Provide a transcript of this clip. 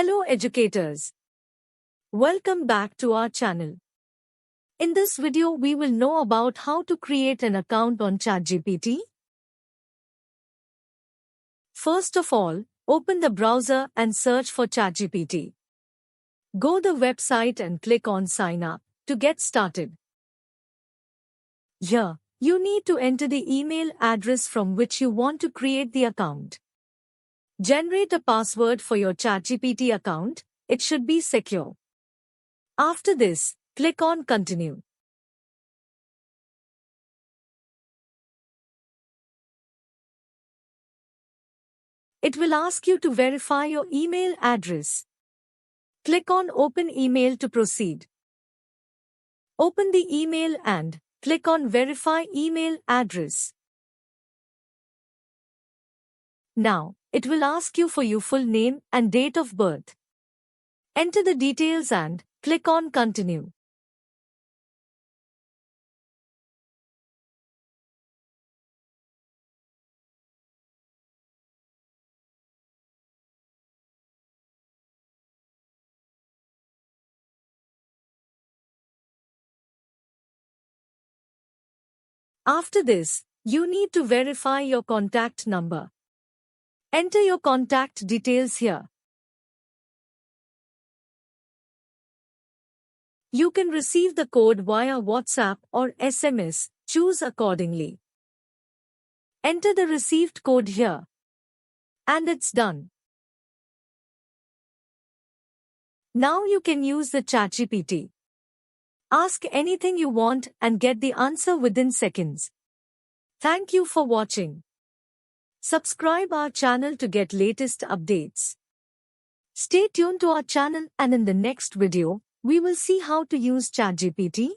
Hello educators. Welcome back to our channel. In this video we will know about how to create an account on ChatGPT. First of all, open the browser and search for ChatGPT. Go the website and click on Sign Up to get started. Here, you need to enter the email address from which you want to create the account. Generate a password for your ChatGPT account. It should be secure. After this, click on Continue. It will ask you to verify your email address. Click on Open Email to proceed. Open the email and click on Verify Email Address. Now, it will ask you for your full name and date of birth. Enter the details and click on Continue. After this, you need to verify your contact number. Enter your contact details here. You can receive the code via WhatsApp or SMS, choose accordingly. Enter the received code here. And it's done. Now you can use the ChatGPT. Ask anything you want and get the answer within seconds. Thank you for watching. Subscribe our channel to get latest updates. Stay tuned to our channel and in the next video, we will see how to use ChatGPT.